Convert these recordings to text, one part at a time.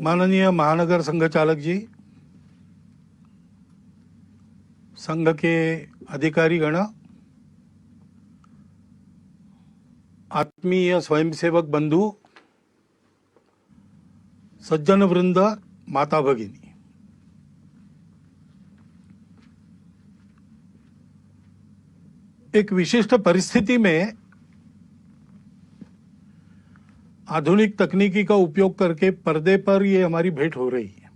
माननीय महानगर संघ चालक जी, संघ के अधिकारी गण, आत्मीय स्वयंसेवक बंधु, सज्जन वृंद, माता भगिनी, एक विशिष्ट परिस्थिति में आधुनिक तकनीकी का उपयोग करके पर्दे पर ये हमारी भेंट हो रही है।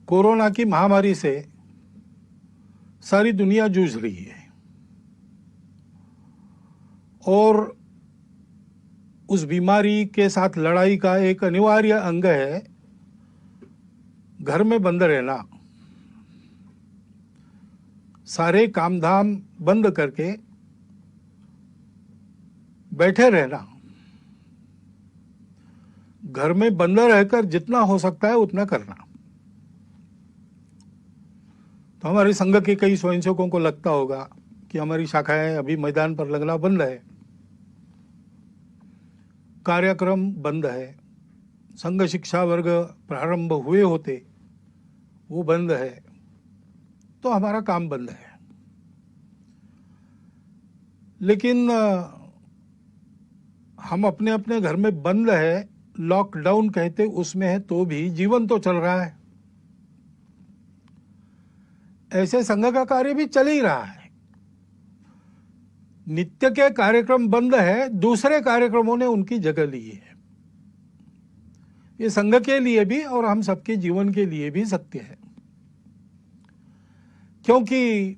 कोरोना की महामारी से सारी दुनिया जूझ रही है और उस बीमारी के साथ लड़ाई का एक अनिवार्य अंग है घर में बंद रहना, सारे काम धाम बंद करके बैठे रहना, घर में बंद रहकर जितना हो सकता है उतना करना। तो हमारे संघ के कई स्वयंसेवकों को लगता होगा कि हमारी शाखाएं अभी मैदान पर लगना बंद है, कार्यक्रम बंद है, संघ शिक्षा वर्ग प्रारंभ हुए होते वो बंद है, तो हमारा काम बंद है। लेकिन हम अपने अपने घर में बंद है, लॉकडाउन कहते उसमें है, तो भी जीवन तो चल रहा है। ऐसे संघ का कार्य भी चल ही रहा है। नित्य के कार्यक्रम बंद है, दूसरे कार्यक्रमों ने उनकी जगह ली है। ये संघ के लिए भी और हम सबके जीवन के लिए भी सत्य है, क्योंकि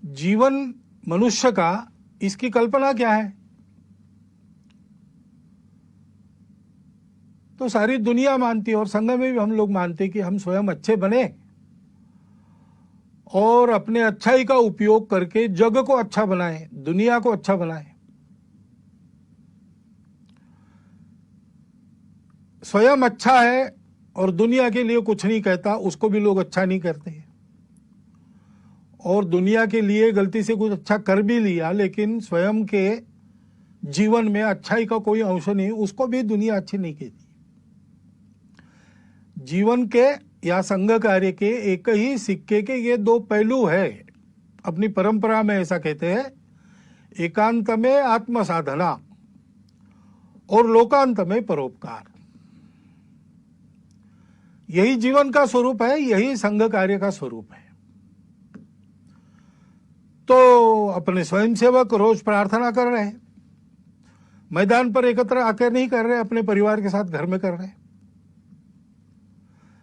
जीवन मनुष्य का, इसकी कल्पना क्या है? तो सारी दुनिया मानती है और संघ में भी हम लोग मानते हैं कि हम स्वयं अच्छे बने और अपने अच्छाई का उपयोग करके जग को अच्छा बनाएं, दुनिया को अच्छा बनाएं। स्वयं अच्छा है और दुनिया के लिए कुछ नहीं कहता, उसको भी लोग अच्छा नहीं करते। और दुनिया के लिए गलती से कुछ अच्छा कर भी लिया, लेकिन स्वयं के जीवन में अच्छाई का कोई अंश नहीं, उसको भी दुनिया अच्छी नहीं कहती। जीवन के या संघ कार्य के एक ही सिक्के के ये दो पहलू है। अपनी परंपरा में ऐसा कहते हैं, एकांत में आत्म साधना और लोकांत में परोपकार। यही जीवन का स्वरूप है, यही संघ कार्य का स्वरूप है। तो अपने स्वयंसेवक रोज प्रार्थना कर रहे हैं, मैदान पर एकत्र आकर नहीं कर रहे, अपने परिवार के साथ घर में कर रहे हैं।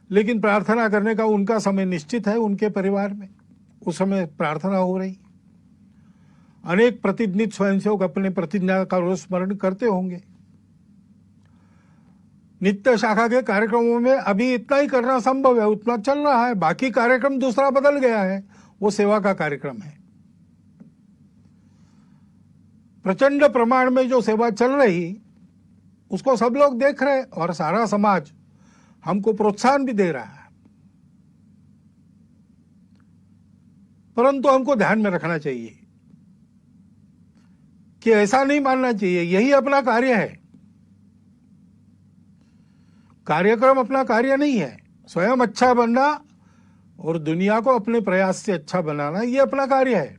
लेकिन प्रार्थना करने का उनका समय निश्चित है, उनके परिवार में उस समय प्रार्थना हो रही। अनेक प्रतिनिधि स्वयंसेवक अपने प्रतिज्ञा का रोज स्मरण करते होंगे। नित्य शाखा के कार्यक्रमों में अभी इतना ही करना संभव है, उतना चल रहा है। बाकी कार्यक्रम दूसरा बदल गया है, वो सेवा का कार्यक्रम है। प्रचंड प्रमाण में जो सेवा चल रही उसको सब लोग देख रहे और सारा समाज हमको प्रोत्साहन भी दे रहा है। परंतु हमको ध्यान में रखना चाहिए कि ऐसा नहीं मानना चाहिए यही अपना कार्य है। कार्यक्रम अपना कार्य नहीं है। स्वयं अच्छा बनना और दुनिया को अपने प्रयास से अच्छा बनाना, ये अपना कार्य है।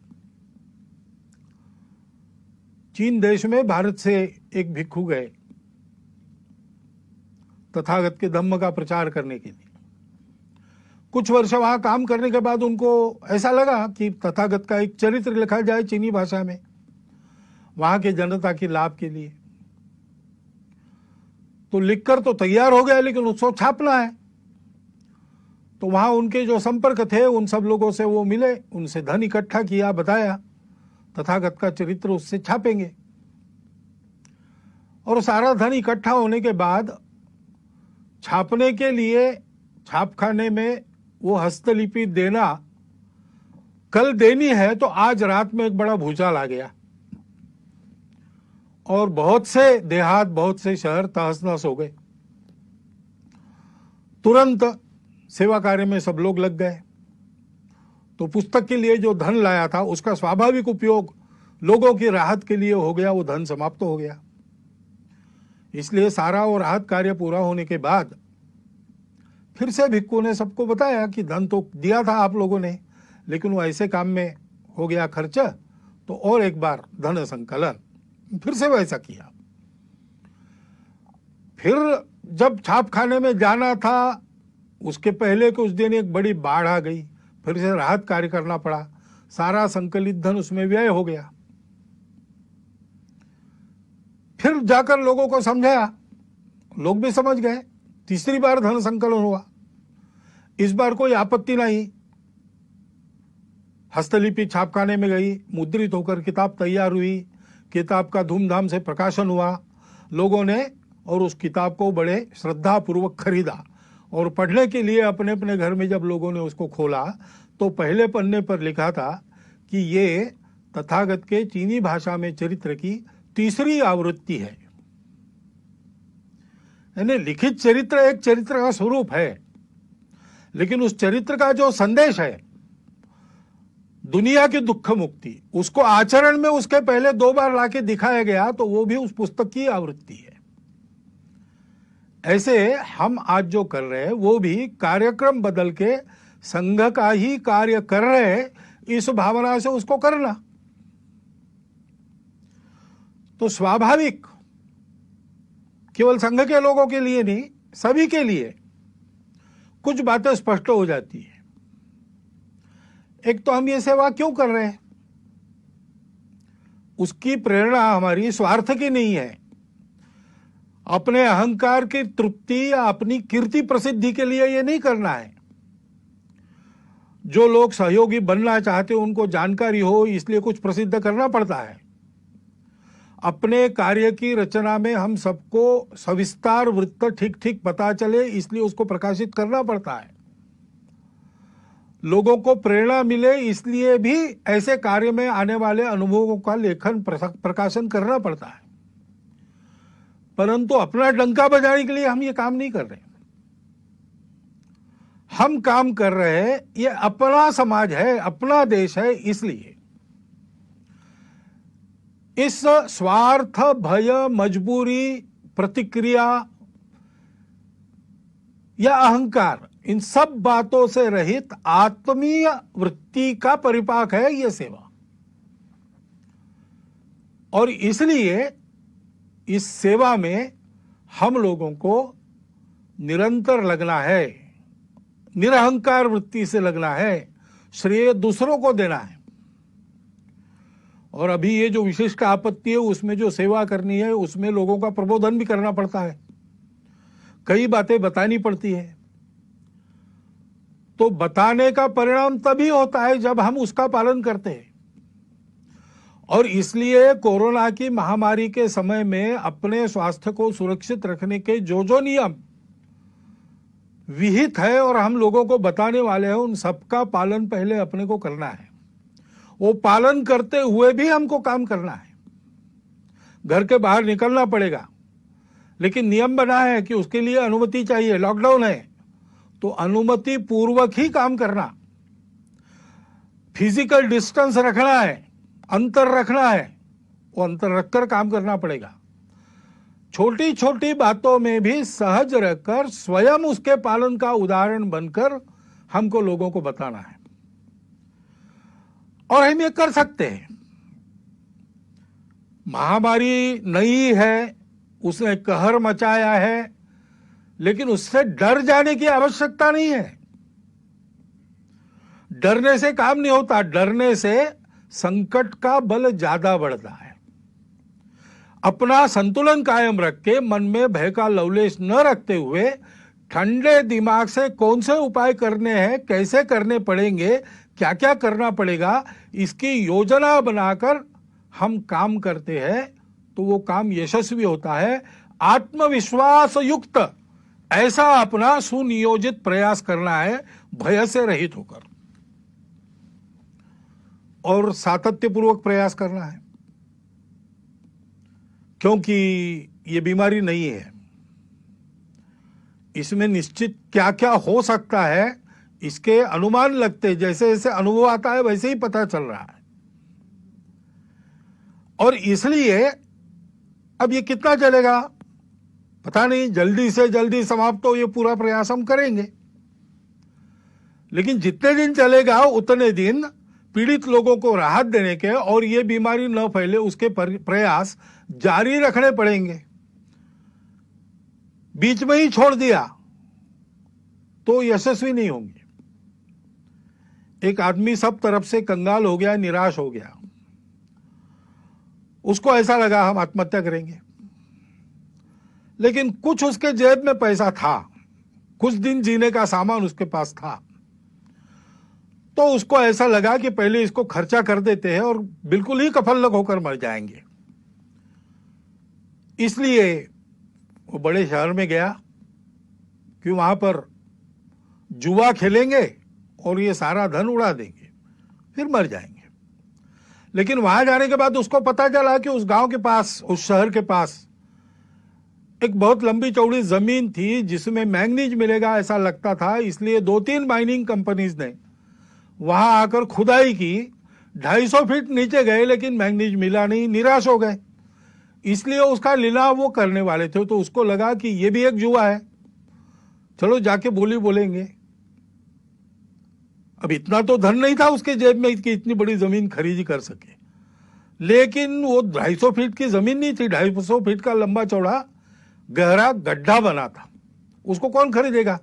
चीन देश में भारत से एक भिक्षु गए तथागत के धम्म का प्रचार करने के लिए। कुछ वर्ष वहां काम करने के बाद उनको ऐसा लगा कि तथागत का एक चरित्र लिखा जाए चीनी भाषा में, वहां के जनता के लाभ के लिए। तो लिखकर तो तैयार हो गया, लेकिन उसको छापना है। तो वहां उनके जो संपर्क थे उन सब लोगों से वो मिले, उनसे धन इकट्ठा किया, बताया तथागत का चरित्र उससे छापेंगे। और सारा धन इकट्ठा होने के बाद छापने के लिए छापखाने में वो हस्तलिपि देना कल देनी है, तो आज रात में एक बड़ा भूचाल आ गया और बहुत से देहात, बहुत से शहर तहस नहस हो गए। तुरंत सेवा कार्य में सब लोग लग गए। तो पुस्तक के लिए जो धन लाया था उसका स्वाभाविक उपयोग लोगों की राहत के लिए हो गया, वो धन समाप्त हो गया। इसलिए सारा वो राहत कार्य पूरा होने के बाद फिर से भिक्खू ने सबको बताया कि धन तो दिया था आप लोगों ने, लेकिन वो ऐसे काम में हो गया खर्च, तो और एक बार धन संकलन। फिर से वैसा किया। फिर जब छाप खाने में जाना था, उसके पहले के उस दिन एक बड़ी बाढ़ आ गई, फिर से राहत कार्य करना पड़ा, सारा संकलित धन उसमें व्यय हो गया। फिर जाकर लोगों को समझाया, लोग भी समझ गए। तीसरी बार धन संकलन हुआ, इस बार कोई आपत्ति नहीं। हस्तलिपि छापखाने में गई, मुद्रित होकर किताब तैयार हुई, किताब का धूमधाम से प्रकाशन हुआ। लोगों ने और उस किताब को बड़े श्रद्धापूर्वक खरीदा, और पढ़ने के लिए अपने अपने घर में जब लोगों ने उसको खोला तो पहले पन्ने पर लिखा था कि ये तथागत के चीनी भाषा में चरित्र की तीसरी आवृत्ति है। यानी लिखित चरित्र एक चरित्र का स्वरूप है, लेकिन उस चरित्र का जो संदेश है, दुनिया की दुख मुक्ति, उसको आचरण में उसके पहले 2 बार लाके दिखाया गया, तो वो भी उस पुस्तक की आवृत्ति है। ऐसे हम आज जो कर रहे हैं वो भी कार्यक्रम बदल के संघ का ही कार्य कर रहे हैं, इस भावना से उसको करना। तो स्वाभाविक केवल संघ के लोगों के लिए नहीं, सभी के लिए कुछ बातें स्पष्ट हो जाती है। एक तो हम ये सेवा क्यों कर रहे हैं, उसकी प्रेरणा हमारी स्वार्थ की नहीं है, अपने अहंकार की तृप्ति या अपनी कीर्ति प्रसिद्धि के लिए ये नहीं करना है। जो लोग सहयोगी बनना चाहते हैं उनको जानकारी हो, इसलिए कुछ प्रसिद्ध करना पड़ता है। अपने कार्य की रचना में हम सबको सविस्तार वृत्त ठीक ठीक पता चले, इसलिए उसको प्रकाशित करना पड़ता है। लोगों को प्रेरणा मिले, इसलिए भी ऐसे कार्य में आने वाले अनुभवों का लेखन प्रकाशन करना पड़ता है। परंतु अपना डंका बजाने के लिए हम ये काम नहीं कर रहे। हम काम कर रहे हैं, ये अपना समाज है, अपना देश है, इसलिए इस स्वार्थ, भय, मजबूरी, प्रतिक्रिया या अहंकार, इन सब बातों से रहित आत्मीय वृत्ति का परिपाक है ये सेवा। और इसलिए इस सेवा में हम लोगों को निरंतर लगना है, निरहंकार वृत्ति से लगना है, श्रेय दूसरों को देना है। और अभी ये जो विशिष्ट आपत्ति है, उसमें जो सेवा करनी है, उसमें लोगों का प्रबोधन भी करना पड़ता है, कई बातें बतानी पड़ती है। तो बताने का परिणाम तभी होता है जब हम उसका पालन करते हैं। और इसलिए कोरोना की महामारी के समय में अपने स्वास्थ्य को सुरक्षित रखने के जो जो नियम विहित है और हम लोगों को बताने वाले हैं, उन सबका पालन पहले अपने को करना है। वो पालन करते हुए भी हमको काम करना है। घर के बाहर निकलना पड़ेगा, लेकिन नियम बना है कि उसके लिए अनुमति चाहिए। लॉकडाउन है तो अनुमति पूर्वक ही काम करना, फिजिकल डिस्टेंस रखना है, अंतर रखना है, वो अंतर रखकर काम करना पड़ेगा। छोटी छोटी बातों में भी सहज रहकर स्वयं उसके पालन का उदाहरण बनकर हमको लोगों को बताना है। और हम ये कर सकते हैं। महामारी नई है, उसने कहर मचाया है, लेकिन उससे डर जाने की आवश्यकता नहीं है। डरने से काम नहीं होता, डरने से संकट का बल ज्यादा बढ़ता है। अपना संतुलन कायम रख के, मन में भय का लवलेश न रखते हुए, ठंडे दिमाग से कौन से उपाय करने हैं, कैसे करने पड़ेंगे, क्या क्या करना पड़ेगा, इसकी योजना बनाकर हम काम करते हैं तो वो काम यशस्वी होता है। आत्मविश्वास युक्त ऐसा अपना सुनियोजित प्रयास करना है, भय से रहित होकर, और सातत्यपूर्वक प्रयास करना है। क्योंकि ये बीमारी नहीं है, इसमें निश्चित क्या क्या हो सकता है इसके अनुमान लगते, जैसे जैसे अनुभव आता है वैसे ही पता चल रहा है। और इसलिए अब ये कितना चलेगा पता नहीं, जल्दी से जल्दी समाप्त हो ये पूरा प्रयास हम करेंगे, लेकिन जितने दिन चलेगा उतने दिन पीड़ित लोगों को राहत देने के और ये बीमारी न फैले उसके प्रयास जारी रखने पड़ेंगे। बीच में ही छोड़ दिया तो यशस्वी नहीं होंगे। एक आदमी सब तरफ से कंगाल हो गया, निराश हो गया, उसको ऐसा लगा हम आत्महत्या करेंगे, लेकिन कुछ उसके जेब में पैसा था, कुछ दिन जीने का सामान उसके पास था, तो उसको ऐसा लगा कि पहले इसको खर्चा कर देते हैं और बिल्कुल ही कफलक होकर मर जाएंगे। इसलिए वो बड़े शहर में गया कि वहां पर जुआ खेलेंगे और ये सारा धन उड़ा देंगे, फिर मर जाएंगे। लेकिन वहां जाने के बाद उसको पता चला कि उस गांव के पास, उस शहर के पास एक बहुत लंबी चौड़ी जमीन थी जिसमें मैंगनीज मिलेगा ऐसा लगता था। इसलिए 2-3 माइनिंग कंपनीज ने वहां आकर खुदाई की, 250 फीट नीचे गए लेकिन मैंगनीज मिला नहीं, निराश हो गए। इसलिए उसका लीलाव वो करने वाले थे, तो उसको लगा कि ये भी एक जुआ है, चलो जाके बोली बोलेंगे। अब इतना तो धन नहीं था उसके जेब में कि इतनी बड़ी जमीन खरीदी कर सके, लेकिन वो 250 फीट की जमीन नहीं थी, 250 फीट का लंबा चौड़ा गहरा गड्ढा बना था, उसको कौन खरीदेगा।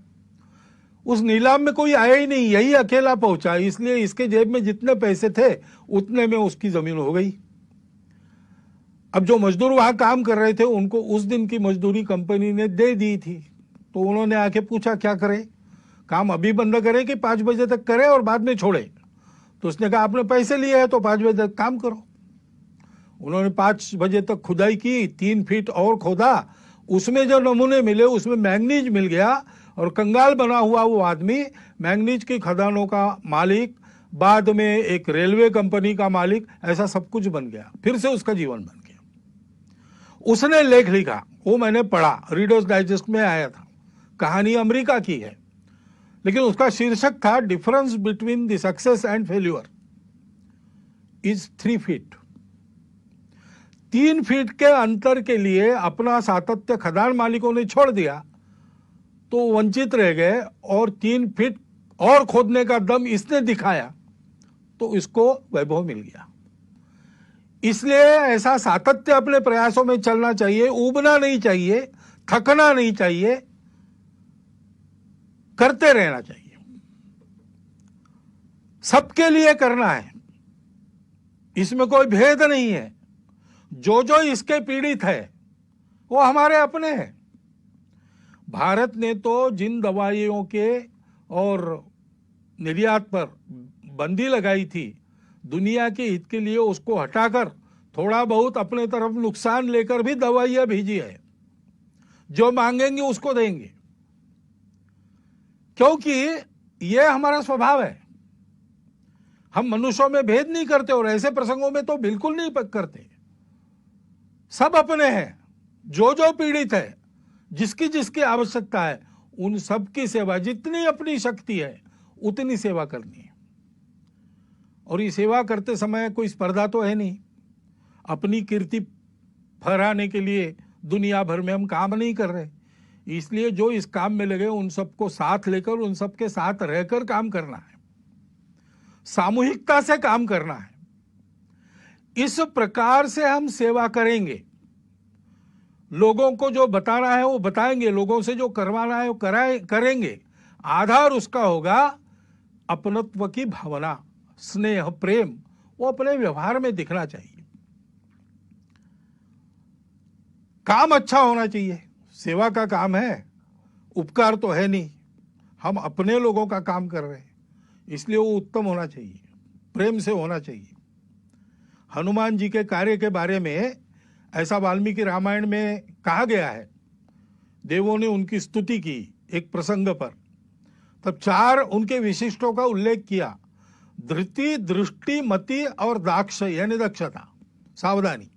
उस नीलाम में कोई आया ही नहीं, यही अकेला पहुंचा, इसलिए इसके जेब में जितने पैसे थे उतने में उसकी जमीन हो गई। अब जो मजदूर वहां काम कर रहे थे उनको उस दिन की मजदूरी कंपनी ने दे दी थी, तो उन्होंने आके पूछा क्या करें, काम अभी बंद करें कि 5 बजे तक करें और बाद में छोड़े। तो उसने कहा आपने पैसे लिए हैं तो 5 बजे तक काम करो। उन्होंने 5 बजे तक खुदाई की, 3 फीट और खोदा, उसमें जो नमूने मिले उसमें मैंगनीज मिल गया और कंगाल बना हुआ वो आदमी मैंगनीज की खदानों का मालिक, बाद में एक रेलवे कंपनी का मालिक, ऐसा सब कुछ बन गया। फिर से उसका जीवन बन गया। उसने लेख लिखा, वो मैंने पढ़ा, रीडर्स डाइजेस्ट में आया था, कहानी अमेरिका की है, लेकिन उसका शीर्षक था difference between the success and failure is 3 feet. 3 feet के अंतर के लिए अपना सातत्य खदान मालिकों ने छोड़ दिया तो वंचित रह गए, और 3 फीट और खोदने का दम इसने दिखाया तो इसको वैभव मिल गया। इसलिए ऐसा सातत्य अपने प्रयासों में चलना चाहिए, ऊबना नहीं चाहिए, थकना नहीं चाहिए, करते रहना चाहिए। सबके लिए करना है, इसमें कोई भेद नहीं है। जो जो इसके पीड़ित है वो हमारे अपने हैं। भारत ने तो जिन दवाइयों के और निर्यात पर बंदी लगाई थी दुनिया के हित के लिए, उसको हटाकर थोड़ा बहुत अपने तरफ नुकसान लेकर भी दवाइयां भेजी है। जो मांगेंगे उसको देंगे, क्योंकि यह हमारा स्वभाव है। हम मनुष्यों में भेद नहीं करते और ऐसे प्रसंगों में तो बिल्कुल नहीं करते। सब अपने हैं, जो जो पीड़ित है, जिसकी जिसकी आवश्यकता है, उन सब की सेवा, जितनी अपनी शक्ति है उतनी सेवा करनी है। और ये सेवा करते समय कोई स्पर्धा तो है नहीं, अपनी कीर्ति फहराने के लिए दुनिया भर में हम काम नहीं कर रहे। इसलिए जो इस काम में लगे उन सबको साथ लेकर, उन सबके साथ रहकर काम करना है, सामूहिकता से काम करना है। इस प्रकार से हम सेवा करेंगे। लोगों को जो बताना है वो बताएंगे, लोगों से जो करवाना है वो करेंगे। आधार उसका होगा अपनत्व की भावना, स्नेह, प्रेम, वो अपने व्यवहार में दिखना चाहिए। काम अच्छा होना चाहिए, सेवा का काम है, उपकार तो है नहीं। हम अपने लोगों का काम कर रहे हैं, इसलिए वो उत्तम होना चाहिए, प्रेम से होना चाहिए। हनुमान जी के कार्य के बारे में ऐसा वाल्मीकि रामायण में कहा गया है। देवों ने उनकी स्तुति की एक प्रसंग पर, तब 4 उनके विशिष्टों का उल्लेख किया। धृति, दृष्टि, मति और दाक्ष, यानी दक्षता, सावधानी।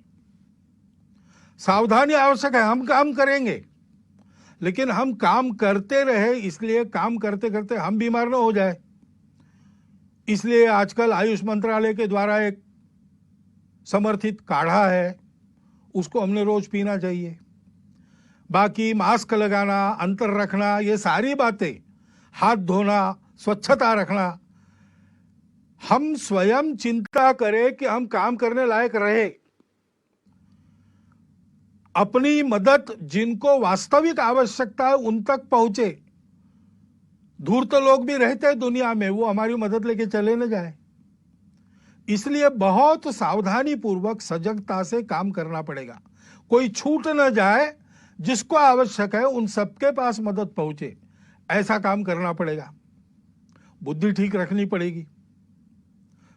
सावधानी आवश्यक है। हम काम करेंगे, लेकिन हम काम करते रहे, इसलिए काम करते करते हम बीमार न हो जाए। इसलिए आजकल आयुष मंत्रालय के द्वारा एक समर्थित काढ़ा है, उसको हमने रोज पीना चाहिए। बाकी मास्क लगाना, अंतर रखना, ये सारी बातें, हाथ धोना, स्वच्छता रखना, हम स्वयं चिंता करें कि हम काम करने लायक रहे। अपनी मदद जिनको वास्तविक आवश्यकता है उन तक पहुंचे। दूर तो लोग भी रहते हैं दुनिया में, वो हमारी मदद लेके चले न जाए। इसलिए बहुत सावधानी पूर्वक सजगता से काम करना पड़ेगा। कोई छूट न जाए, जिसको आवश्यक है उन सबके पास मदद पहुंचे, ऐसा काम करना पड़ेगा। बुद्धि ठीक रखनी पड़ेगी,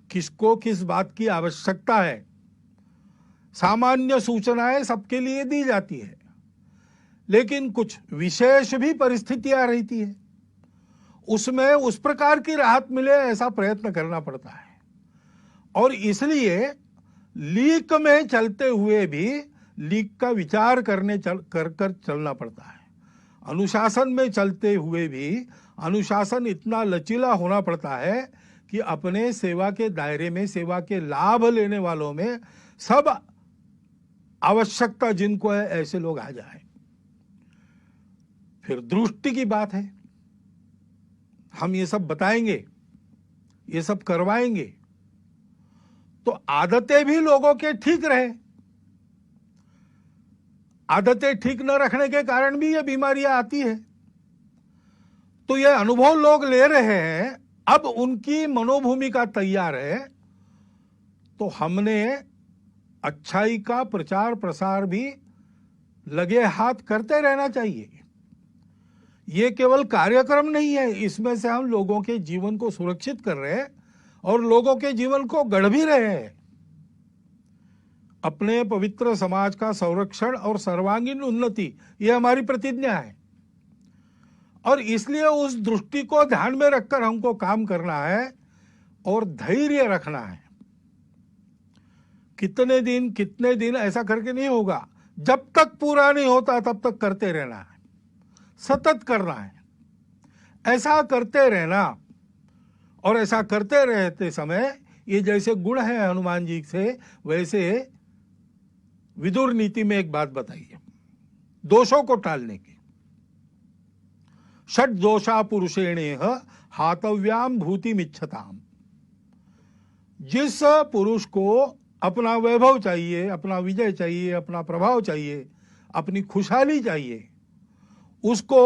किसको किस बात की आवश्यकता है। सामान्य सूचनाएं सबके लिए दी जाती है, लेकिन कुछ विशेष भी परिस्थितियां रहती है, उसमें उस प्रकार की राहत मिले ऐसा प्रयत्न करना पड़ता है। और इसलिए लीक में चलते हुए भी लीक का विचार कर चलना पड़ता है। अनुशासन में चलते हुए भी अनुशासन इतना लचीला होना पड़ता है कि अपने सेवा के दायरे में, सेवा के लाभ लेने वालों में सब आवश्यकता जिनको है ऐसे लोग आ जाए। फिर दृष्टि की बात है, हम ये सब बताएंगे, ये सब करवाएंगे तो आदतें भी लोगों के ठीक रहे। आदतें ठीक न रखने के कारण भी ये बीमारियां आती है। तो ये अनुभव लोग ले रहे हैं, अब उनकी मनोभूमिका तैयार है, तो हमने अच्छाई का प्रचार प्रसार भी लगे हाथ करते रहना चाहिए। ये केवल कार्यक्रम नहीं है, इसमें से हम लोगों के जीवन को सुरक्षित कर रहे हैं और लोगों के जीवन को गढ़ भी रहे हैं। अपने पवित्र समाज का संरक्षण और सर्वांगीण उन्नति, ये हमारी प्रतिज्ञा है। और इसलिए उस दृष्टि को ध्यान में रखकर हमको काम करना है और धैर्य रखना है। कितने दिन ऐसा करके नहीं होगा। जब तक पूरा नहीं होता तब तक करते रहना है, सतत करना है। ऐसा करते रहना, और ऐसा करते रहते समय ये जैसे गुण है हनुमान जी से, वैसे विदुर नीति में एक बात बताइए दोषों को टालने की। षट दोषा पुरुषेणेह हातव्याम भूतिमिच्छताम। जिस पुरुष को अपना वैभव चाहिए, अपना विजय चाहिए, अपना प्रभाव चाहिए, अपनी खुशहाली चाहिए, उसको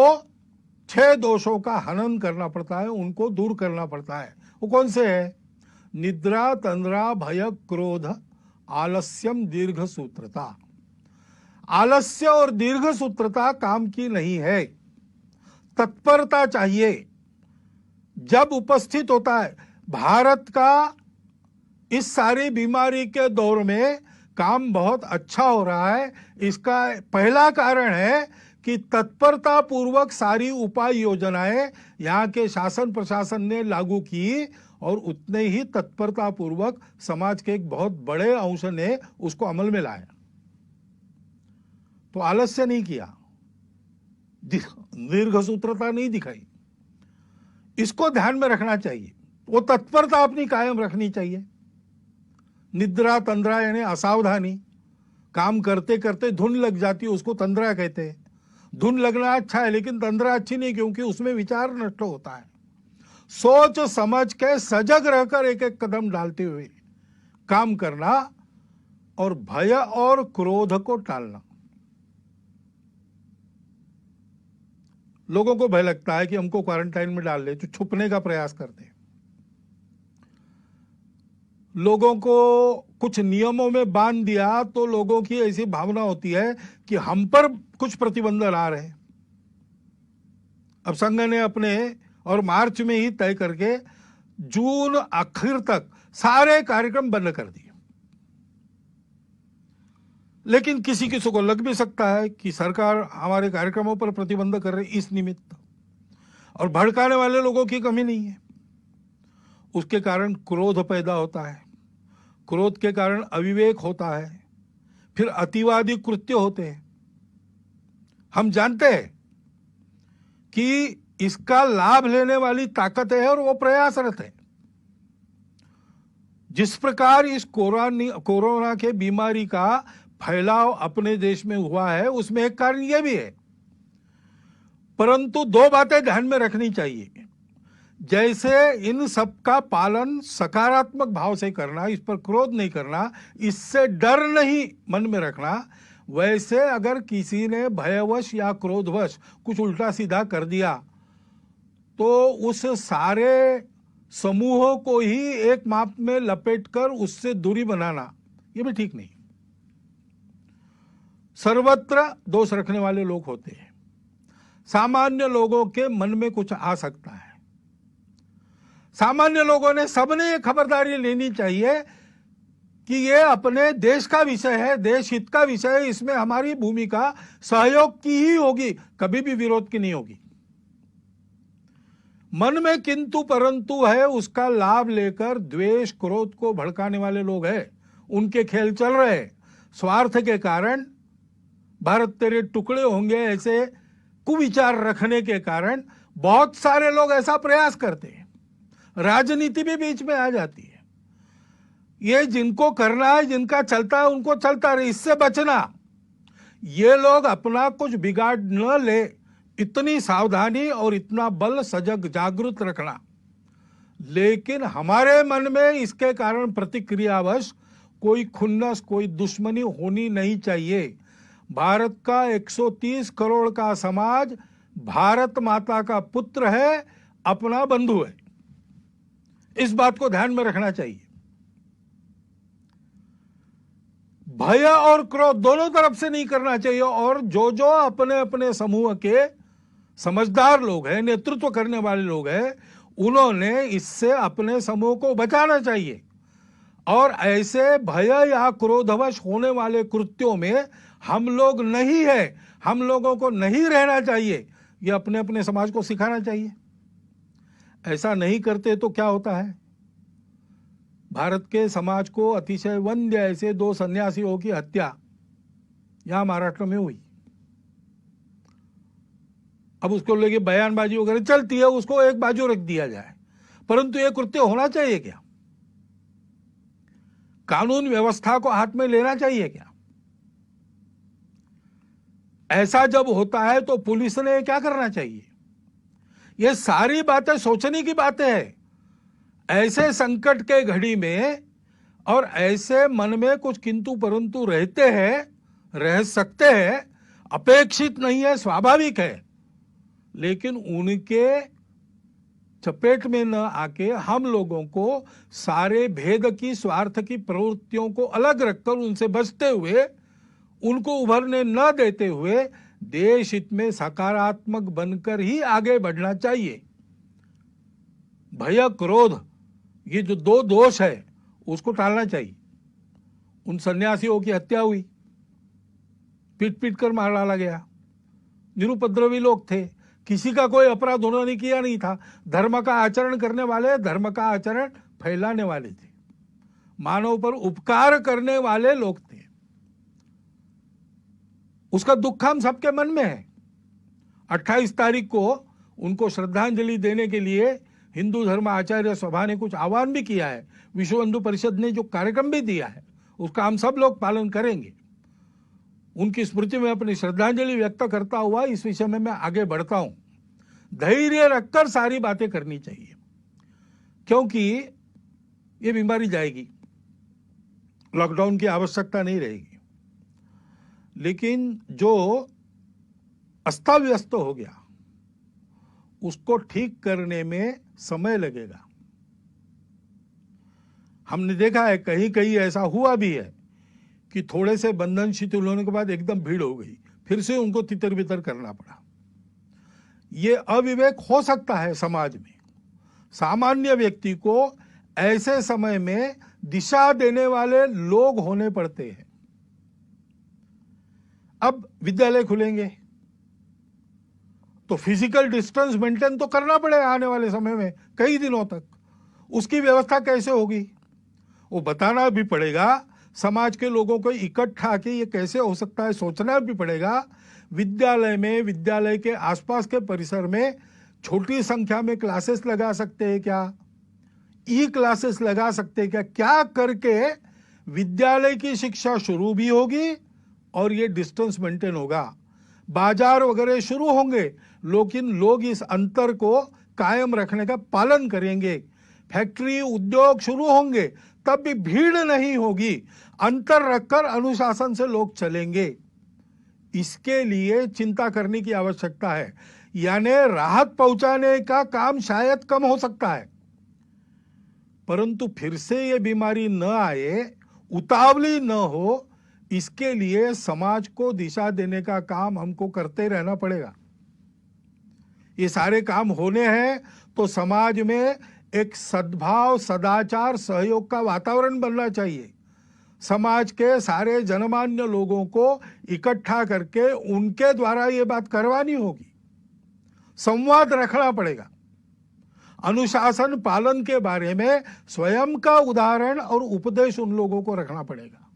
6 दोषों का हनन करना पड़ता है, उनको दूर करना पड़ता है। वो कौन से है? निद्रा, तंद्रा, भय, क्रोध, आलस्यम, दीर्घ सूत्रता। आलस्य और दीर्घ सूत्रता काम की नहीं है। तत्परता चाहिए। जब उपस्थित होता है, भारत का इस सारी बीमारी के दौर में काम बहुत अच्छा हो रहा है। इसका पहला कारण है कि तत्परता पूर्वक सारी उपाय योजनाएं यहाँ के शासन प्रशासन ने लागू की, और उतने ही तत्परता पूर्वक समाज के एक बहुत बड़े अंश ने उसको अमल में लाया। तो आलस्य नहीं किया, दीर्घ सूत्रता नहीं दिखाई। इसको ध्यान में रखना चाहिए। वो तत्परता अपनी कायम रखनी चाहिए। निद्रा, तंद्रा यानी असावधानी, काम करते करते धुन लग जाती है, उसको तंद्रा कहते हैं। धुन लगना अच्छा है, लेकिन तंद्रा अच्छी नहीं, क्योंकि उसमें विचार नष्ट होता है। सोच समझ के सजग रहकर एक एक कदम डालते हुए काम करना, और भय और क्रोध को टालना। लोगों को भय लगता है कि हमको क्वारंटाइन में डाल ले, तो छुपने का प्रयास करते हैं। लोगों को कुछ नियमों में बांध दिया तो लोगों की ऐसी भावना होती है कि हम पर कुछ प्रतिबंध ला रहे हैं। अब संघ ने अपने और मार्च में ही तय करके जून आखिर तक सारे कार्यक्रम बंद कर दिए। लेकिन किसी किसी को लग भी सकता है कि सरकार हमारे कार्यक्रमों पर प्रतिबंध कर रही इस निमित्त, और भड़काने वाले लोगों की कमी नहीं है। उसके कारण क्रोध पैदा होता है, क्रोध के कारण अविवेक होता है, फिर अतिवादी कृत्य होते हैं। हम जानते हैं कि इसका लाभ लेने वाली ताकत है और वो प्रयासरत है। जिस प्रकार इस कोरोना के बीमारी का फैलाव अपने देश में हुआ है, उसमें एक कारण यह भी है। परंतु दो बातें ध्यान में रखनी चाहिए। जैसे इन सब का पालन सकारात्मक भाव से करना, इस पर क्रोध नहीं करना, इससे डर नहीं मन में रखना, वैसे अगर किसी ने भयवश या क्रोधवश कुछ उल्टा सीधा कर दिया तो उस सारे समूहों को ही एक माप में लपेटकर उससे दूरी बनाना, ये भी ठीक नहीं। सर्वत्र दोष रखने वाले लोग होते हैं। सामान्य लोगों के मन में कुछ आ सकता है। सामान्य लोगों ने, सबने ये खबरदारी लेनी चाहिए कि ये अपने देश का विषय है, देश हित का विषय है, इसमें हमारी भूमिका सहयोग की ही होगी, कभी भी विरोध की नहीं होगी। मन में किंतु परंतु है, उसका लाभ लेकर द्वेष क्रोध को भड़काने वाले लोग हैं, उनके खेल चल रहे हैं। स्वार्थ के कारण भारत तेरे टुकड़े होंगे ऐसे कुविचार रखने के कारण बहुत सारे लोग ऐसा प्रयास करते हैं। राजनीति भी बीच में आ जाती है। ये जिनको करना है, जिनका चलता है, उनको चलता रहे, इससे बचना। ये लोग अपना कुछ बिगाड़ न ले, इतनी सावधानी और इतना बल सजग जागृत रखना। लेकिन हमारे मन में इसके कारण प्रतिक्रियावश कोई खुन्नस, कोई दुश्मनी होनी नहीं चाहिए। भारत का 130 करोड़ का समाज भारत माता का पुत्र है, अपना बंधु है। इस बात को ध्यान में रखना चाहिए। भय और क्रोध दोनों तरफ से नहीं करना चाहिए। और जो जो अपने अपने समूह के समझदार लोग हैं, नेतृत्व करने वाले लोग हैं, उन्होंने इससे अपने समूह को बचाना चाहिए। और ऐसे भय या क्रोधवश होने वाले कृत्यों में हम लोग नहीं है, हम लोगों को नहीं रहना चाहिए, ये अपने अपने समाज को सिखाना चाहिए। ऐसा नहीं करते तो क्या होता है? भारत के समाज को अतिशय वंद्य ऐसे 2 सन्यासियों की हत्या यहां महाराष्ट्र में हुई। अब उसको लेके बयानबाजी वगैरह चलती है, उसको एक बाजू रख दिया जाए, परंतु यह कृत्य होना चाहिए क्या? कानून व्यवस्था को हाथ में लेना चाहिए क्या? ऐसा जब होता है तो पुलिस ने क्या करना चाहिए? ये सारी बातें सोचने की बातें हैं। ऐसे संकट के घड़ी में और ऐसे मन में कुछ किंतु परंतु रहते हैं, रह सकते हैं, अपेक्षित नहीं है, स्वाभाविक है। लेकिन उनके चपेट में न आके हम लोगों को सारे भेद की, स्वार्थ की प्रवृत्तियों को अलग रखकर उनसे बचते हुए, उनको उभरने न देते हुए देश हित में सकारात्मक बनकर ही आगे बढ़ना चाहिए। भय क्रोध, ये जो 2 दोष है, उसको टालना चाहिए। उन सन्यासियों की हत्या हुई, पीट पीट कर मार डाला गया। निरुपद्रवी लोग थे, किसी का कोई अपराध उन्होंने किया नहीं था। धर्म का आचरण करने वाले, धर्म का आचरण फैलाने वाले थे, मानव पर उपकार करने वाले लोग थे। उसका दुख हम सबके मन में है। 28 तारीख को उनको श्रद्धांजलि देने के लिए हिंदू धर्म आचार्य सभा ने कुछ आह्वान भी किया है। विश्व हिंदू परिषद ने जो कार्यक्रम भी दिया है, उसका हम सब लोग पालन करेंगे। उनकी स्मृति में अपनी श्रद्धांजलि व्यक्त करता हुआ इस विषय में मैं आगे बढ़ता हूं। धैर्य रखकर सारी बातें करनी चाहिए, क्योंकि ये बीमारी जाएगी, लॉकडाउन की आवश्यकता नहीं रहेगी। लेकिन जो अस्ता व्यस्त हो गया, उसको ठीक करने में समय लगेगा। हमने देखा है कहीं कहीं ऐसा हुआ भी है कि थोड़े से बंधन शिथिल होने के बाद एकदम भीड़ हो गई, फिर से उनको तितर बितर करना पड़ा। ये अविवेक हो सकता है समाज में। सामान्य व्यक्ति को ऐसे समय में दिशा देने वाले लोग होने पड़ते हैं। अब विद्यालय खुलेंगे तो फिजिकल डिस्टेंस मेंटेन तो करना पड़ेगा आने वाले समय में कई दिनों तक। उसकी व्यवस्था कैसे होगी वो बताना भी पड़ेगा। समाज के लोगों को इकट्ठा के ये कैसे हो सकता है सोचना भी पड़ेगा। विद्यालय में, विद्यालय के आसपास के परिसर में छोटी संख्या में क्लासेस लगा सकते हैं क्या, ई क्लासेस लगा सकते क्या, क्या करके विद्यालय की शिक्षा शुरू भी होगी और ये डिस्टेंस मेंटेन होगा, बाजार वगैरह शुरू होंगे लेकिन लोग इस अंतर को कायम रखने का पालन करेंगे, फैक्ट्री उद्योग शुरू होंगे तब भी भीड़ नहीं होगी, अंतर रखकर अनुशासन से लोग चलेंगे। इसके लिए चिंता करने की आवश्यकता है, यानी राहत पहुंचाने का काम शायद कम हो सकता है, परंतु फिर से ये बीमारी न आए, उतावली न हो, इसके लिए समाज को दिशा देने का काम हमको करते रहना पड़ेगा। ये सारे काम होने हैं तो समाज में एक सद्भाव, सदाचार, सहयोग का वातावरण बनना चाहिए। समाज के सारे जनमान्य लोगों को इकट्ठा करके उनके द्वारा ये बात करवानी होगी, संवाद रखना पड़ेगा। अनुशासन पालन के बारे में स्वयं का उदाहरण और उपदेश उन लोगों को रखना पड़ेगा,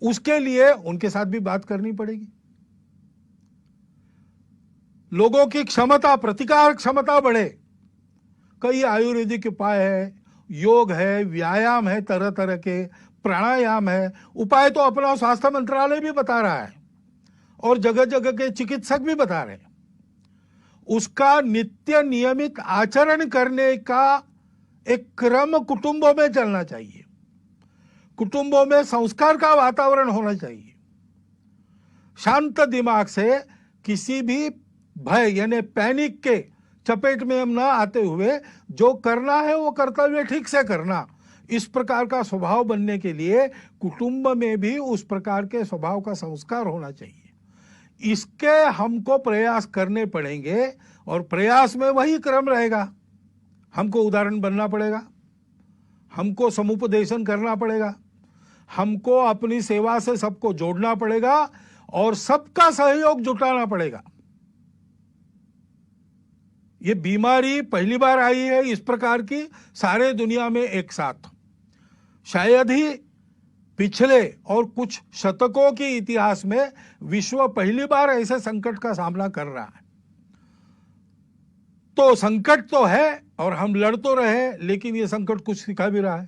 उसके लिए उनके साथ भी बात करनी पड़ेगी। लोगों की क्षमता, प्रतिकार क्षमता बढ़े, कई आयुर्वेदिक उपाय है, योग है, व्यायाम है, तरह तरह के प्राणायाम है, उपाय तो अपना स्वास्थ्य मंत्रालय भी बता रहा है और जगह जगह के चिकित्सक भी बता रहे हैं। उसका नित्य नियमित आचरण करने का एक क्रम कुटुंबों में चलना चाहिए, कुटुंबों में संस्कार का वातावरण होना चाहिए। शांत दिमाग से किसी भी भय यानी पैनिक के चपेट में हम ना आते हुए जो करना है वो कर्तव्य ठीक से करना, इस प्रकार का स्वभाव बनने के लिए कुटुंब में भी उस प्रकार के स्वभाव का संस्कार होना चाहिए। इसके हमको प्रयास करने पड़ेंगे और प्रयास में वही क्रम रहेगा। हमको उदाहरण बनना पड़ेगा, हमको समुपदेशन करना पड़ेगा, हमको अपनी सेवा से सबको जोड़ना पड़ेगा और सबका सहयोग जुटाना पड़ेगा। ये बीमारी पहली बार आई है इस प्रकार की सारे दुनिया में एक साथ, शायद ही पिछले और कुछ शतकों के इतिहास में विश्व पहली बार ऐसे संकट का सामना कर रहा है। तो संकट तो है और हम लड़ तो रहे, लेकिन ये संकट कुछ सिखा भी रहा है।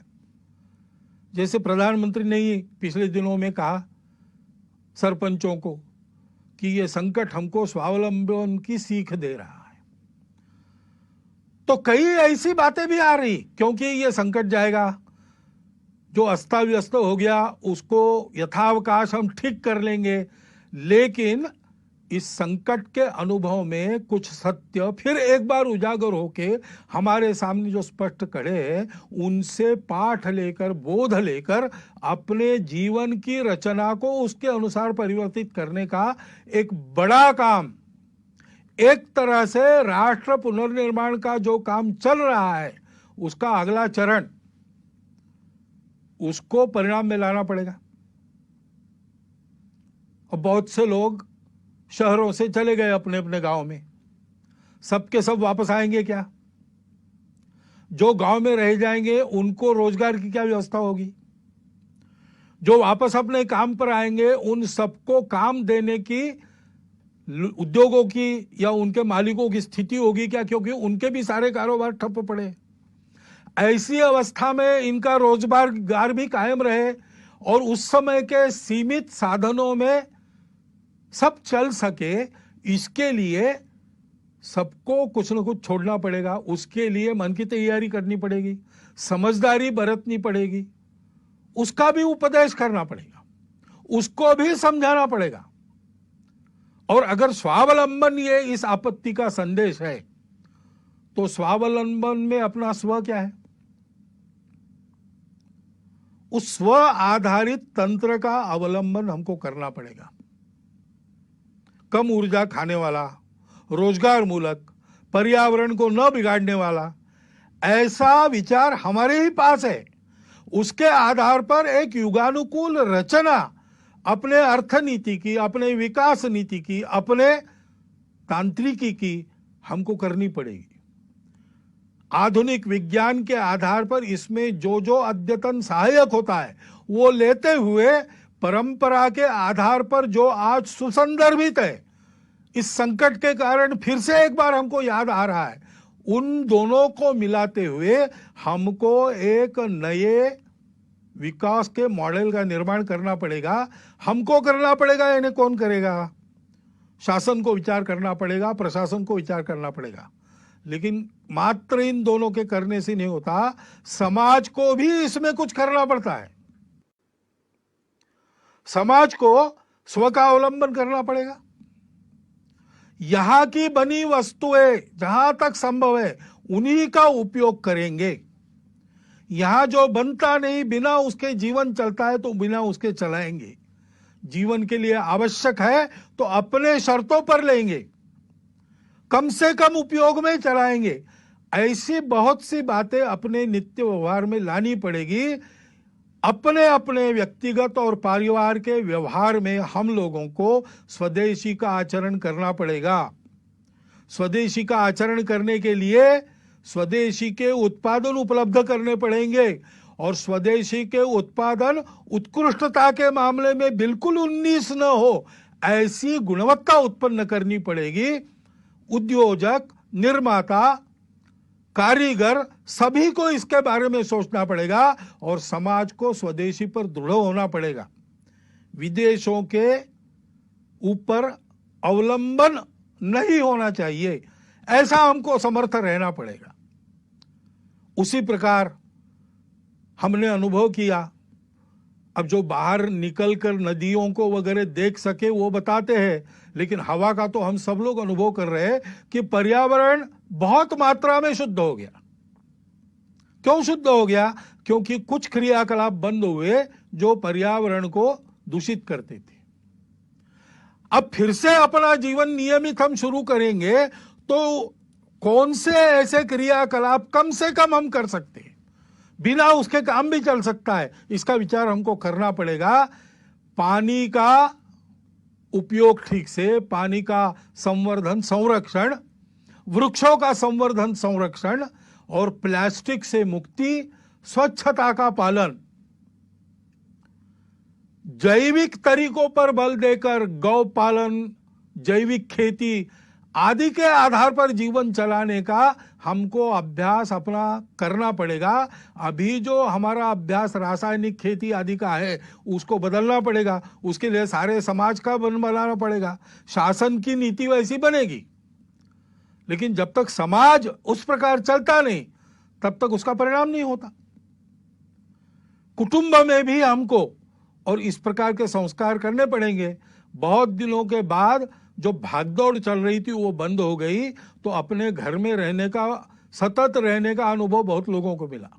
जैसे प्रधानमंत्री ने ही पिछले दिनों में कहा सरपंचों को कि ये संकट हमको स्वावलंबन की सीख दे रहा है। तो कई ऐसी बातें भी आ रही, क्योंकि ये संकट जाएगा, जो अस्ता व्यस्त हो गया उसको यथावकाश हम ठीक कर लेंगे, लेकिन इस संकट के अनुभव में कुछ सत्य फिर एक बार उजागर होके हमारे सामने जो स्पष्ट खड़े हैं, उनसे पाठ लेकर, बोध लेकर अपने जीवन की रचना को उसके अनुसार परिवर्तित करने का एक बड़ा काम, एक तरह से राष्ट्र पुनर्निर्माण का जो काम चल रहा है उसका अगला चरण, उसको परिणाम में लाना पड़ेगा। और बहुत से लोग शहरों से चले गए अपने अपने गांव में, सबके सब वापस आएंगे क्या? जो गांव में रह जाएंगे उनको रोजगार की क्या व्यवस्था होगी? जो वापस अपने काम पर आएंगे उन सबको काम देने की उद्योगों की या उनके मालिकों की स्थिति होगी क्या? क्योंकि उनके भी सारे कारोबार ठप पड़े। ऐसी अवस्था में इनका रोजगार भी कायम रहे और उस समय के सीमित साधनों में सब चल सके, इसके लिए सबको कुछ न कुछ छोड़ना पड़ेगा। उसके लिए मन की तैयारी करनी पड़ेगी, समझदारी बरतनी पड़ेगी, उसका भी उपदेश करना पड़ेगा, उसको भी समझाना पड़ेगा। और अगर स्वावलंबन ये इस आपत्ति का संदेश है, तो स्वावलंबन में अपना स्व क्या है? उस स्व आधारित तंत्र का अवलंबन हमको करना पड़ेगा। कम ऊर्जा खाने वाला, रोजगार मूलक, पर्यावरण को न बिगाड़ने वाला ऐसा विचार हमारे ही पास है। उसके आधार पर एक युगानुकूल रचना अपने अर्थनीति की, अपने विकास नीति की, अपने तांत्रिकी की हमको करनी पड़ेगी। आधुनिक विज्ञान के आधार पर इसमें जो जो अद्यतन सहायक होता है वो लेते हुए परंपरा के आधार पर जो आज सुसंदर्भित है, इस संकट के कारण फिर से एक बार हमको याद आ रहा है, उन दोनों को मिलाते हुए हमको एक नए विकास के मॉडल का निर्माण करना पड़ेगा। हमको करना पड़ेगा, इन्हें कौन करेगा? शासन को विचार करना पड़ेगा, प्रशासन को विचार करना पड़ेगा। लेकिन मात्र इन दोनों के करने से नहीं होता, समाज को भी इसमें कुछ करना पड़ता है। समाज को स्व का अवलंबन करना पड़ेगा। यहां की बनी वस्तुएं जहां तक संभव है उन्हीं का उपयोग करेंगे। यहां जो बनता नहीं, बिना उसके जीवन चलता है तो बिना उसके चलाएंगे। जीवन के लिए आवश्यक है तो अपने शर्तों पर लेंगे, कम से कम उपयोग में चलाएंगे। ऐसी बहुत सी बातें अपने नित्य व्यवहार में लानी पड़ेगी। अपने अपने व्यक्तिगत और परिवार के व्यवहार में हम लोगों को स्वदेशी का आचरण करना पड़ेगा। स्वदेशी का आचरण करने के लिए स्वदेशी के उत्पादन उपलब्ध करने पड़ेंगे और स्वदेशी के उत्पादन उत्कृष्टता के मामले में बिल्कुल 19 न हो, ऐसी गुणवत्ता उत्पन्न करनी पड़ेगी। उद्योजक, निर्माता, कारीगर सभी को इसके बारे में सोचना पड़ेगा और समाज को स्वदेशी पर दृढ़ होना पड़ेगा। विदेशों के ऊपर अवलंबन नहीं होना चाहिए, ऐसा हमको समर्थ रहना पड़ेगा। उसी प्रकार हमने अनुभव किया। अब जो बाहर निकलकर नदियों को वगैरह देख सके वो बताते हैं, लेकिन हवा का तो हम सब लोग अनुभव कर रहे हैं कि पर्यावरण बहुत मात्रा में शुद्ध हो गया। क्यों शुद्ध हो गया? क्योंकि कुछ क्रियाकलाप बंद हुए जो पर्यावरण को दूषित करते थे। अब फिर से अपना जीवन नियमित हम शुरू करेंगे तो कौन से ऐसे क्रियाकलाप कम से कम हम कर सकते हैं, बिना उसके काम भी चल सकता है, इसका विचार हमको करना पड़ेगा। पानी का उपयोग ठीक से, पानी का संवर्धन संरक्षण, वृक्षों का संवर्धन संरक्षण और प्लास्टिक से मुक्ति, स्वच्छता का पालन, जैविक तरीकों पर बल देकर गौ पालन, जैविक खेती आदि के आधार पर जीवन चलाने का हमको अभ्यास अपना करना पड़ेगा। अभी जो हमारा अभ्यास रासायनिक खेती आदि का है उसको बदलना पड़ेगा। उसके लिए सारे समाज का बनाना पड़ेगा। शासन की नीति वैसी बनेगी, लेकिन जब तक समाज उस प्रकार चलता नहीं तब तक उसका परिणाम नहीं होता। कुटुंब में भी हमको और इस प्रकार के संस्कार करने पड़ेंगे। बहुत दिनों के बाद जो भागदौड़ चल रही थी वो बंद हो गई, तो अपने घर में रहने का, सतत रहने का अनुभव बहुत लोगों को मिला।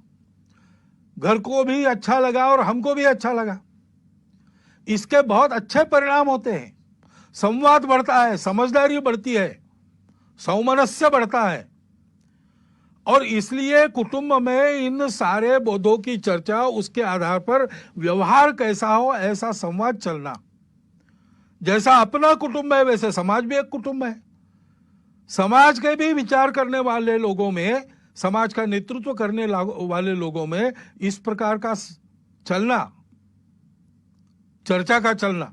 घर को भी अच्छा लगा और हमको भी अच्छा लगा। इसके बहुत अच्छे परिणाम होते हैं। संवाद बढ़ता है, समझदारी बढ़ती है, सौमनस्य बढ़ता है और इसलिए कुटुंब में इन सारे बोधों की चर्चा, उसके आधार पर व्यवहार कैसा हो ऐसा संवाद चलना। जैसा अपना कुटुंब है वैसे समाज भी एक कुटुंब है। समाज के भी विचार करने वाले लोगों में, समाज का नेतृत्व करने वाले लोगों में इस प्रकार का चलना, चर्चा का चलना,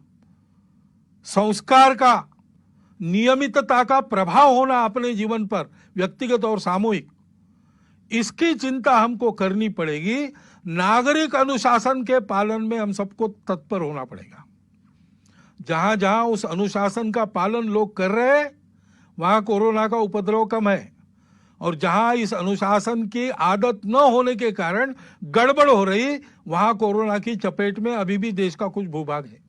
संस्कार का, नियमितता का प्रभाव होना अपने जीवन पर, व्यक्तिगत और सामूहिक, इसकी चिंता हमको करनी पड़ेगी। नागरिक अनुशासन के पालन में हम सबको तत्पर होना पड़ेगा। जहां जहां उस अनुशासन का पालन लोग कर रहे हैं वहां कोरोना का उपद्रव कम है, और जहां इस अनुशासन की आदत न होने के कारण गड़बड़ हो रही वहां कोरोना की चपेट में अभी भी देश का कुछ भूभाग है।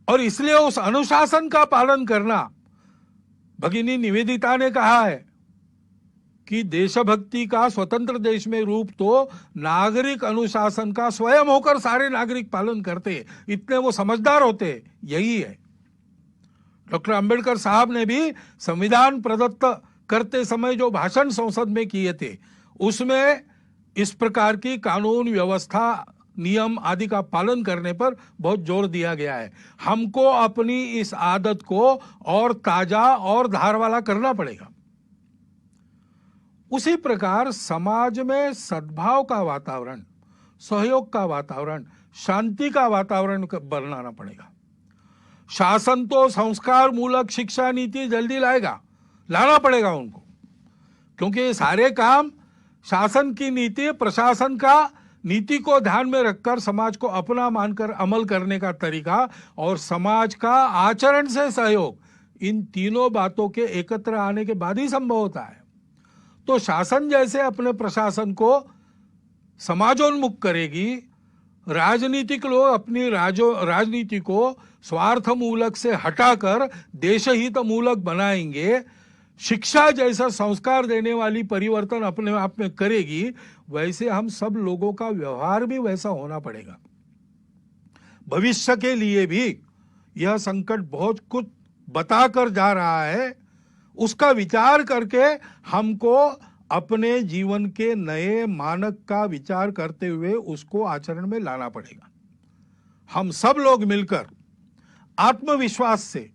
और इसलिए उस अनुशासन का पालन करना, भगिनी निवेदिता ने कहा है कि देशभक्ति का स्वतंत्र देश में रूप तो नागरिक अनुशासन का स्वयं होकर सारे नागरिक पालन करते, इतने वो समझदार होते, यही है। डॉक्टर अंबेडकर साहब ने भी संविधान प्रदत्त करते समय जो भाषण संसद में किए थे उसमें इस प्रकार की कानून व्यवस्था, नियम आदि का पालन करने पर बहुत जोर दिया गया है। हमको अपनी इस आदत को और ताजा और धार वाला करना पड़ेगा। उसी प्रकार समाज में सद्भाव का वातावरण, सहयोग का वातावरण, शांति का वातावरण बनाना पड़ेगा। शासन तो संस्कार मूलक शिक्षा नीति जल्दी लाएगा, लाना पड़ेगा उनको, क्योंकि ये सारे काम शासन की नीति, प्रशासन का नीति को ध्यान में रखकर समाज को अपना मानकर अमल करने का तरीका और समाज का आचरण से सहयोग, इन तीनों बातों के एकत्र आने के बाद ही संभव होता है। तो शासन जैसे अपने प्रशासन को समाजोन्मुख करेगी, राजनीतिक लोग अपनी राजनीति को स्वार्थ मूलक से हटाकर देशहित मूलक बनाएंगे, शिक्षा जैसा संस्कार देने वाली परिवर्तन अपने आप में करेगी, वैसे हम सब लोगों का व्यवहार भी वैसा होना पड़ेगा। भविष्य के लिए भी यह संकट बहुत कुछ बताकर जा रहा है, उसका विचार करके हमको अपने जीवन के नए मानक का विचार करते हुए उसको आचरण में लाना पड़ेगा। हम सब लोग मिलकर आत्मविश्वास से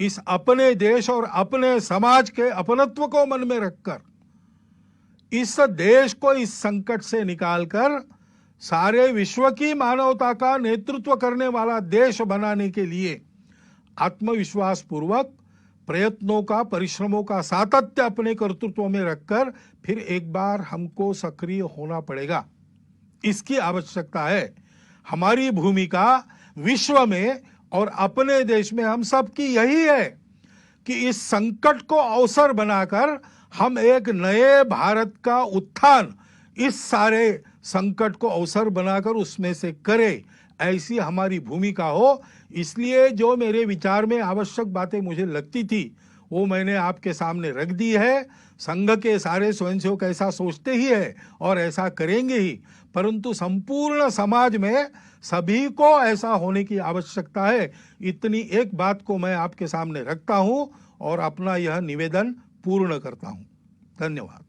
इस अपने देश और अपने समाज के अपनत्व को मन में रखकर इस देश को इस संकट से निकालकर सारे विश्व की मानवता का नेतृत्व करने वाला देश बनाने के लिए आत्मविश्वास पूर्वक प्रयत्नों का, परिश्रमों का सातत्य अपने कर्तृत्व में रखकर फिर एक बार हमको सक्रिय होना पड़ेगा। इसकी आवश्यकता है। हमारी भूमिका विश्व में और अपने देश में हम सब की यही है कि इस संकट को अवसर बनाकर हम एक नए भारत का उत्थान, इस सारे संकट को अवसर बनाकर उसमें से करें, ऐसी हमारी भूमिका हो। इसलिए जो मेरे विचार में आवश्यक बातें मुझे लगती थी वो मैंने आपके सामने रख दी है। संघ के सारे स्वयंसेवक ऐसा सोचते ही है और ऐसा करेंगे ही, परंतु संपूर्ण समाज में सभी को ऐसा होने की आवश्यकता है। इतनी एक बात को मैं आपके सामने रखता हूं और अपना यह निवेदन पूर्ण करता हूं। धन्यवाद।